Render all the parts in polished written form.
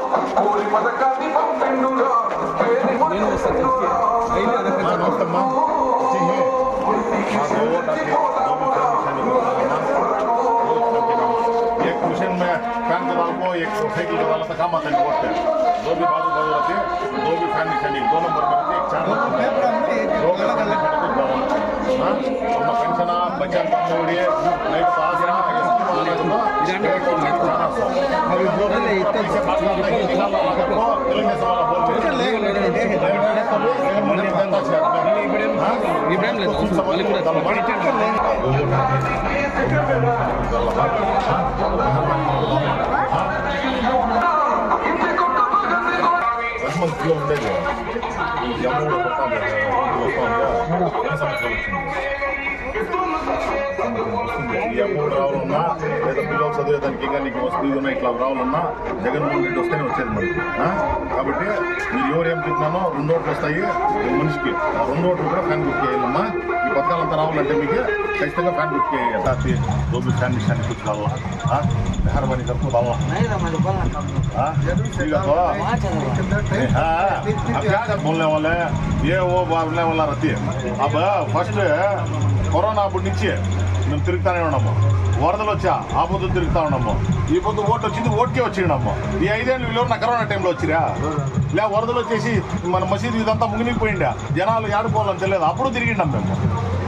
एक मिशन में फैन के वाल को एक साइकिल के वाला तक काम आता है दो भी बाजू बाजू रहते हैं दो भी फैन निशानी 2 नंबर में रहते एक 4 नंबर दो अलग अपना पेंशन बच्चा ನೋಡಿ ಲೈಫ್ ಪಾಸ್ మంత్లో ఉండేది ఈ అమౌంట్ రావాలన్నా లేదా పిల్లలు చదివేదానికి ఇంకా నీకు వస్తుంది ఉన్నాయి ఇట్లా రావాలన్నా జగన్మోహన్ రెడ్డి వస్తేనే వచ్చేది మనకి కాబట్టి మీరు ఎవరు ఏం చెప్పినానో 2 ఓట్లు వస్తాయి మనిషికి ఆ 2 ఓట్లు కూడా ఫ్యాన్ బుక్ చేయాలమ్మా ఈ పథకాలంతా రావాలంటే మీకు ఖచ్చితంగా ఫ్యాన్ బుక్ చేయాలి దోబి ఫ్యాన్ నిशान कुछ डालना मेहरबानी करके डालना अब क्या बोलने वाले ये वो बोलने वाला रहती है अब फर्स्ट कोरोना అప్పుడు నుంచి మేము తిరుగుతానే ఉన్నాము వరదలు వచ్చా ఆ పొద్దు తిరుగుతా ఉన్నాము ఈ పొద్దు ఓటు వచ్చింది ఓటుకే వచ్చినాము ఈ 5 ఏళ్ళు వీళ్ళు నా కరోనా టైంలో వచ్చిరా లే వరదలు వచ్చేసి మన మసీదు ఇదంతా మునిగిపోయిందా జనాలు ఏడుకోవాలని తెలియదు అప్పుడు తిరిగినాం మేము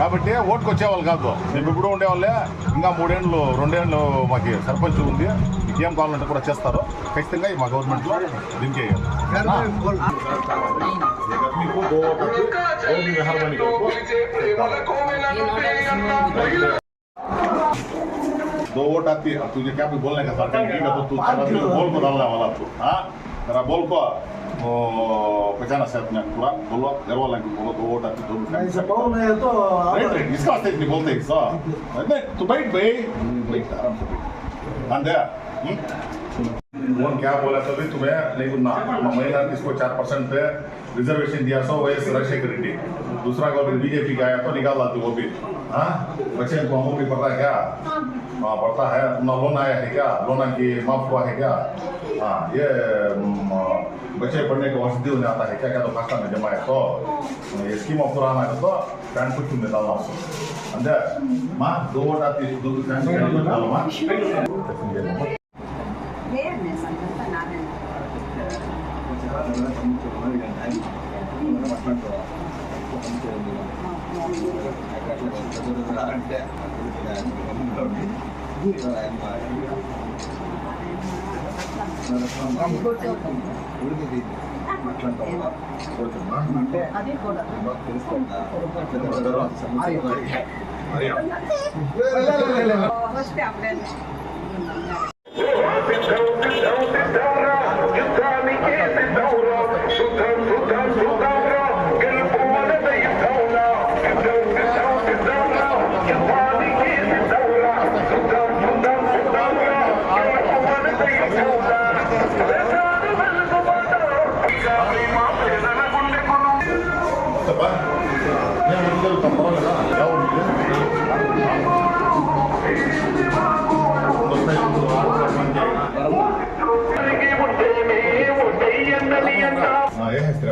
కాబట్టి ఓటుకు వచ్చేవాళ్ళు కాదు మేము ఇప్పుడు ఉండేవాళ్ళే ఇంకా 3 ఏళ్ళు 2 ఏళ్ళు మాకు సర్పంచ్ ఉంది ఏం కావాలంటే కూడా చేస్తారు ఖచ్చితంగా మా గవర్నమెంట్లో దీనికి दो वोट आती है तुझे क्या भी बोलने का सरकार तो तू बोल को डालने वाला तू हाँ तेरा बोल को पहचाना से अपने पूरा बोलो घर वाला बोलो 2 वोट आती 2 तो इसका वास्ते नहीं बोलते नहीं तू बैठ भाई बैठ आराम से बैठ अंदर क्या बोला तभी तुम्हें नहीं सुनना महिला किसको 4% पे रिजर्वेशन दिया सो वैस राजशेखर रेड्डी दूसरा गवर्नमेंट बीजेपी का आया तो निकाल लाती वो भी हाँ बच्चे को अमूल भी पड़ता है क्या हाँ पड़ता है अपना लोन आया है क्या लोन की माफ हुआ है क्या हाँ ये बच्चे पढ़ने को वसती होने आता है क्या क्या तो खासा में जमा है तो ये स्कीम ऑफ कराना है तो पैन कुछ में डालना अंदर माँ 2 वोट आती 2 पैन डालो माँ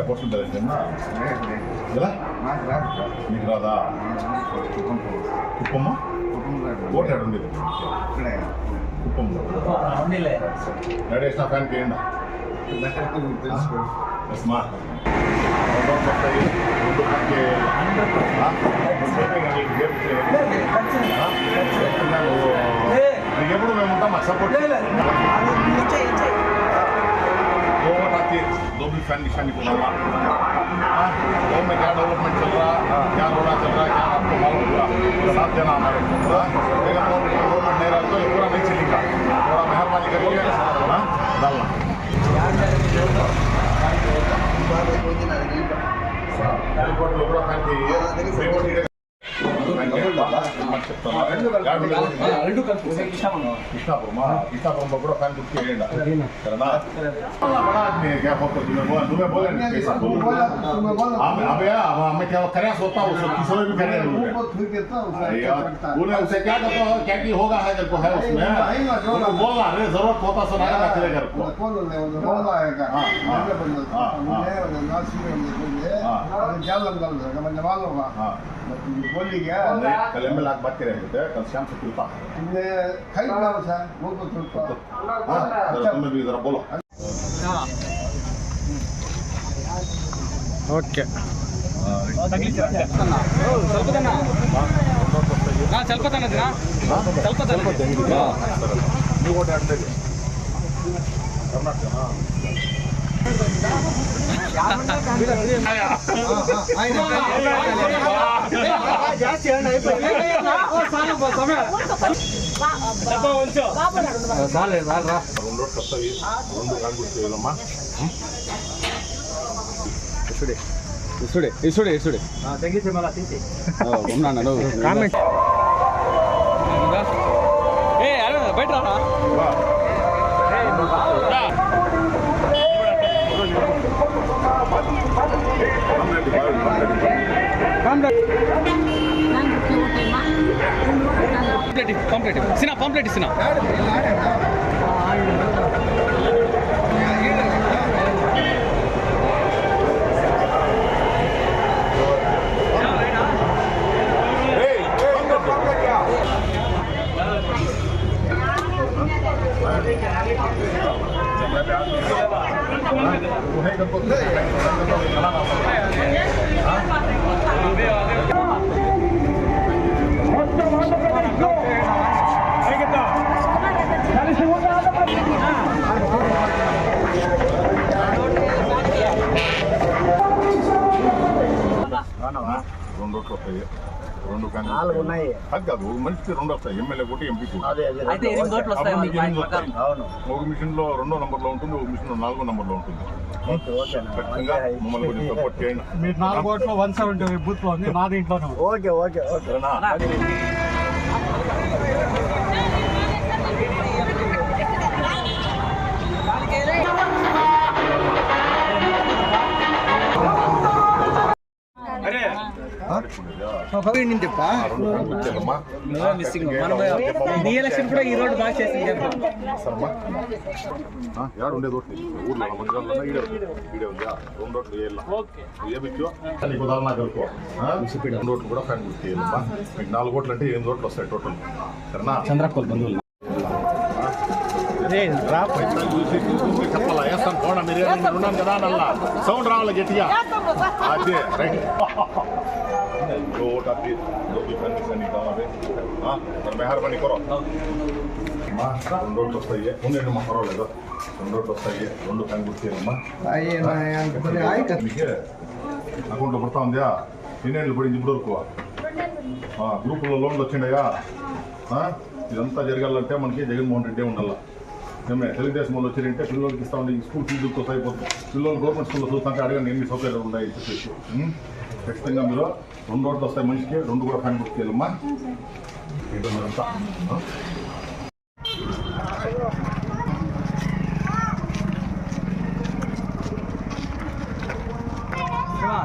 पोस्टल మీకు రాదా కుప్పమ్మ ఓటు ఎక్కడ ఉంది కుప్పంలో నడేసిన ఫ్యాన్కి ఏంటా స్మా ఎప్పుడు మేము ఉంటాం మాకు సపోర్ట్ दो भी फैन निशानी को डालना गाँव में क्या डेवलपमेंट चल रहा क्या रोड़ा चल रहा क्या आपको मालूम होगा साथ देना हमारे गवर्नमेंट नहीं रहा तो ये पूरा नहीं चलेगा थोड़ा मेहरबानी करके डालना एयरपोर्ट लोग కృష్ణాపురం కూడా ఫ్యాన్ బుక్ చేయండి సరేనా क्या फोकस तुम्हें बोले अबे हमें क्या कराया सोता हूँ किसी भी करे उसे क्या करता हो क्या की होगा है तेरे को है उसमें बोलना अरे जरूरत होता सुनाया ना तेरे घर को बोली क्या कल में लाख बात करे थे कल शाम से चलता खाई बनाओ सर वो तो चलता तुम्हें भी जरा बोलो ఓకే ఇసుడే తగ్గించి మళ్ళీ తీసి ఉన్నాను కామెంట్ బయట పాంప్లెట్ సినా పాంప్లెట్ సినా రెండు రోడ్లు వస్తాయి రెండు అది కాదు మనిషికి రెండు వస్తాయి ఎమ్మెల్యే కూడా ఎంపీ కూడా ఒక మిషన్ లో 2వ నంబర్లో ఉంటుంది ఒక మిషన్ లో 4వ నంబర్లో ఉంటుంది ఖచ్చితంగా మమ్మల్ని కొంచెం సపోర్ట్ చేయండి మీరు 4 ఓట్లు 170 బూత్ లో ఉంది నాది ఇంట్లోనే ఓకే ఓకే ఓకేనా ఈ రోడ్డు బాగా చేసింది ఉండేది ఊర్లో మందిరంలో ఈడే ఉందా 2 రోడ్లు ఏమిచ్చో నీకు ఉదాహరణ కలుపుకో 2 రోడ్లు కూడా ఫ్యాన్ గుర్తు చేయాలమ్మా మీకు 4 ఓట్లు అంటే 8 రోడ్లు వస్తాయి టోటల్ సరేనా చంద్రకోల్ బంధువులు చెప్పాలా వేస్తాను పోవడం మీరు ఉన్నాను కదా నల్లా సౌండ్ రావాలి గట్టిగా అదే రైట్ మెహర్బానీ కరో 2 రోడ్లు వస్తాయి ఉండండి మా పర్వాలేదు 2 రోడ్లు వస్తాయి 2 ఫ్యాన్ గుర్తు చేయాలమ్మా అకౌంట్లో పడతా ఉందా ఎన్నేళ్ళు పడింది ఇప్పుడు వరకు గ్రూపులో లోన్లు వచ్చిండయా ఇదంతా జరగాలంటే మనకి జగన్మోహన్ రెడ్డి ఉండాలి తెలుగుదేశం వాళ్ళు వచ్చారంటే పిల్లలకి ఇస్తా ఉండే స్కూల్ ఫీజులతో అయిపోతుంది పిల్లలు గవర్నమెంట్ స్కూల్లో చూస్తుంటే అడగండి ఎన్ని సౌకర్యాలు ఉన్నాయి చెప్పేసి ఖచ్చితంగా మీరు 2 రోడ్లు వస్తాయి మనిషికి 2 కూడా ఫ్యాన్ గుర్తు చేయాలమ్మా మీరంతా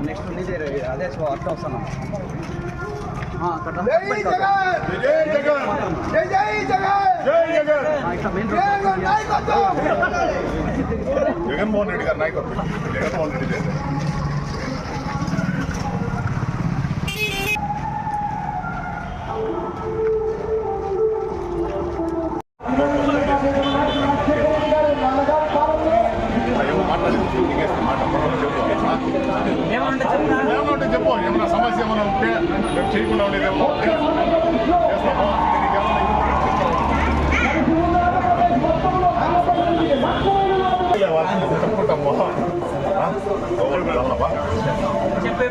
నెక్స్ట్ అదే అర్థం వస్తాను జగన్మోహన్ రెడ్డి గారు నాయకత్వం జగన్మోహన్ రెడ్డి ఏమంటే చెప్పు ఏమన్నా సమస్య ఏమైనా ఉంటే మేము చేయకుండా ఉండేదేమో చెప్పుకుంటాము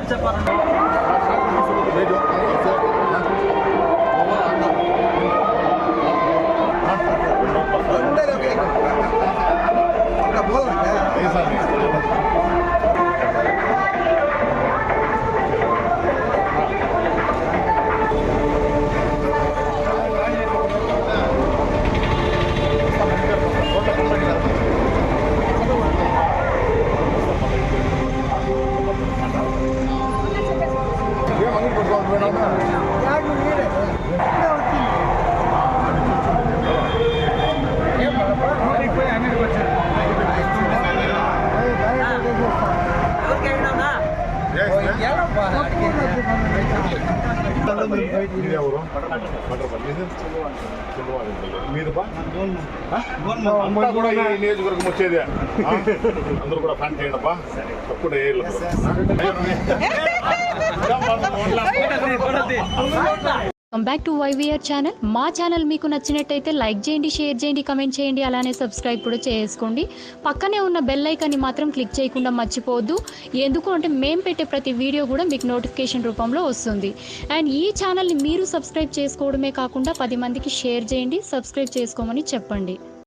చెప్పాలి అంతా కూడా ఈ నియోజకవర్గం వచ్చేది అందరూ కూడా ఫ్యాన్ చేయండి అబ్బా తప్పుడు welcome back to YVR channel. మా ఛానల్ మీకు నచ్చినట్టయితే లైక్ చేయండి, షేర్ చేయండి, కమెంట్ చేయండి, అలానే సబ్స్క్రైబ్ కూడా చేసుకోండి. పక్కనే ఉన్న బెల్ ఐకాన్ని మాత్రం క్లిక్ చేయకుండా మర్చిపోవద్దు. ఎందుకు అంటే మేము పెట్టే ప్రతి వీడియో కూడా మీకు నోటిఫికేషన్ రూపంలో వస్తుంది. అండ్ ఈ ఛానల్ని మీరు సబ్స్క్రైబ్ చేసుకోవడమే కాకుండా 10 మందికి షేర్ చేయండి, సబ్స్క్రైబ్ చేసుకోమని చెప్పండి.